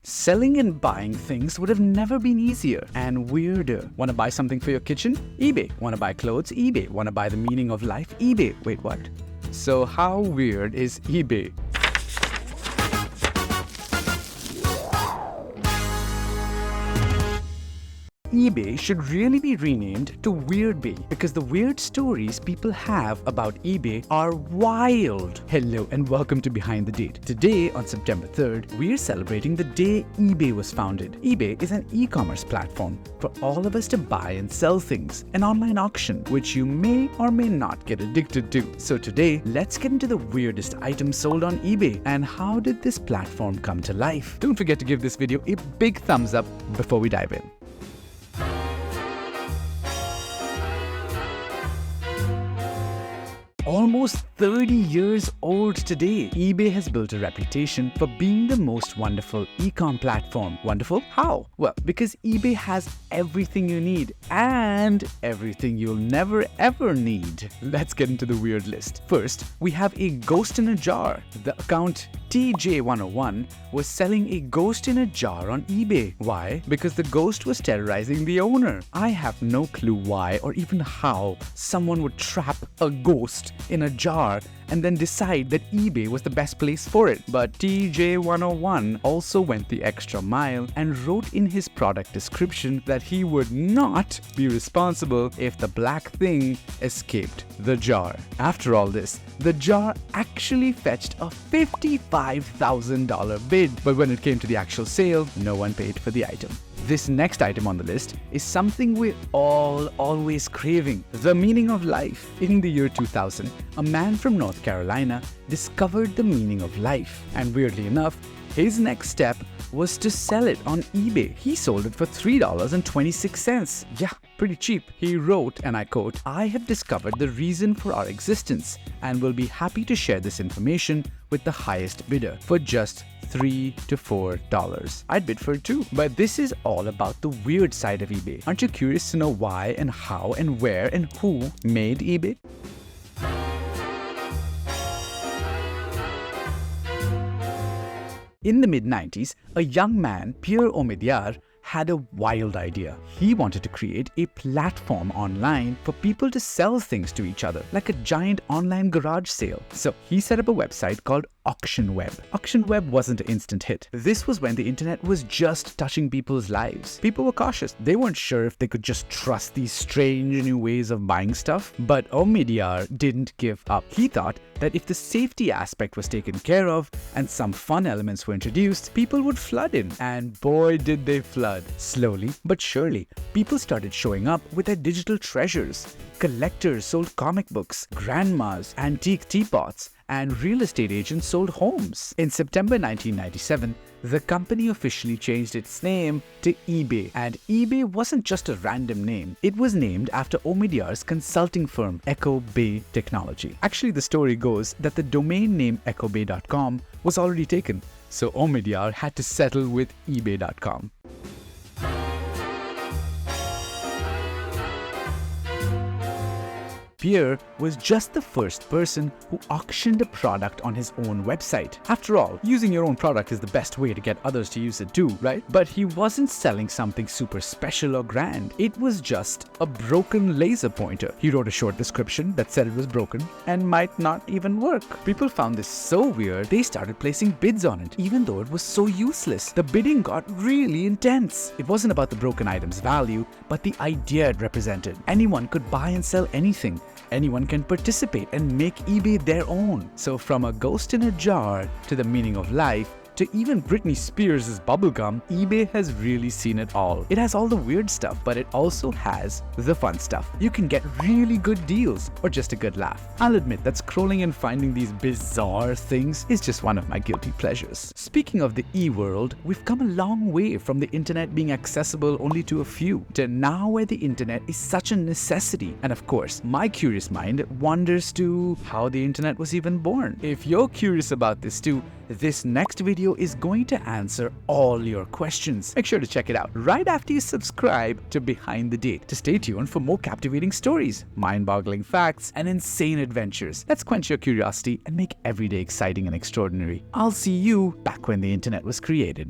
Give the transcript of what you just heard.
Selling and buying things would have never been easier and weirder. Want to buy something for your kitchen? eBay. Want to buy clothes? eBay. Want to buy the meaning of life? eBay. Wait, what? So how weird is eBay? eBay should really be renamed to WeirdBay because the weird stories people have about eBay are wild. Hello and welcome to Behind the Date. Today on September 3rd, we're celebrating the day eBay was founded. eBay is an e-commerce platform for all of us to buy and sell things, an online auction which you may or may not get addicted to. So today, let's get into the weirdest items sold on eBay and how did this platform come to life. Don't forget to give this video a big thumbs up before we dive in. Almost 30 years old today, eBay has built a reputation for being the most wonderful e-com platform. Wonderful? How? Well, because eBay has everything you need and everything you'll never ever need. Let's get into the weird list. First, we have a ghost in a jar. The account TJ101 was selling a ghost in a jar on eBay. Why? Because the ghost was terrorizing the owner. I have no clue why or even how someone would trap a ghost in a jar and then decide that eBay was the best place for it. But TJ101 also went the extra mile and wrote in his product description that he would not be responsible if the black thing escaped the jar. After all this, the jar actually fetched a $55,000 bid, but when it came to the actual sale, no one paid for the item. This next item on the list is something we're all always craving, the meaning of life. In the year 2000, a man from North Carolina discovered the meaning of life. And weirdly enough, his next step was to sell it on eBay. He sold it for $3.26. Yeah, pretty cheap. He wrote, and I quote, "I have discovered the reason for our existence and will be happy to share this information with the highest bidder for just $3 to $4. I'd bid for it too." But this is all about the weird side of eBay. Aren't you curious to know why and how and where and who made eBay? In the mid-90s, a young man, Pierre Omidyar, had a wild idea. He wanted to create a platform online for people to sell things to each other, like a giant online garage sale. So he set up a website called Auction Web. Auction Web wasn't an instant hit. This was when the internet was just touching people's lives. People were cautious. They weren't sure if they could just trust these strange new ways of buying stuff. But Omidyar didn't give up. He thought that if the safety aspect was taken care of and some fun elements were introduced, people would flood in. And boy, did they flood. Slowly but surely, people started showing up with their digital treasures. Collectors sold comic books, grandmas, antique teapots, and real estate agents sold homes. In September 1997, the company officially changed its name to eBay. And eBay wasn't just a random name. It was named after Omidyar's consulting firm, Echo Bay Technology. Actually, the story goes that the domain name echobay.com was already taken, so Omidyar had to settle with ebay.com. Pierre was just the first person who auctioned a product on his own website. After all, using your own product is the best way to get others to use it too, right? But he wasn't selling something super special or grand. It was just a broken laser pointer. He wrote a short description that said it was broken and might not even work. People found this so weird, they started placing bids on it, even though it was so useless. The bidding got really intense. It wasn't about the broken item's value, but the idea it represented. Anyone could buy and sell anything. Anyone can participate and make eBay their own. So from a ghost in a jar to the meaning of life, to even Britney Spears' bubblegum, eBay has really seen it all. It has all the weird stuff, but it also has the fun stuff. You can get really good deals or just a good laugh. I'll admit that scrolling and finding these bizarre things is just one of my guilty pleasures. Speaking of the e-world, we've come a long way from the internet being accessible only to a few to now where the internet is such a necessity. And of course, my curious mind wonders to how the internet was even born. If you're curious about this too, this next video is going to answer all your questions. Make sure to check it out right after you subscribe to Behind the Date to stay tuned for more captivating stories, mind-boggling facts, and insane adventures. Let's quench your curiosity and make every day exciting and extraordinary. I'll see you back when the internet was created.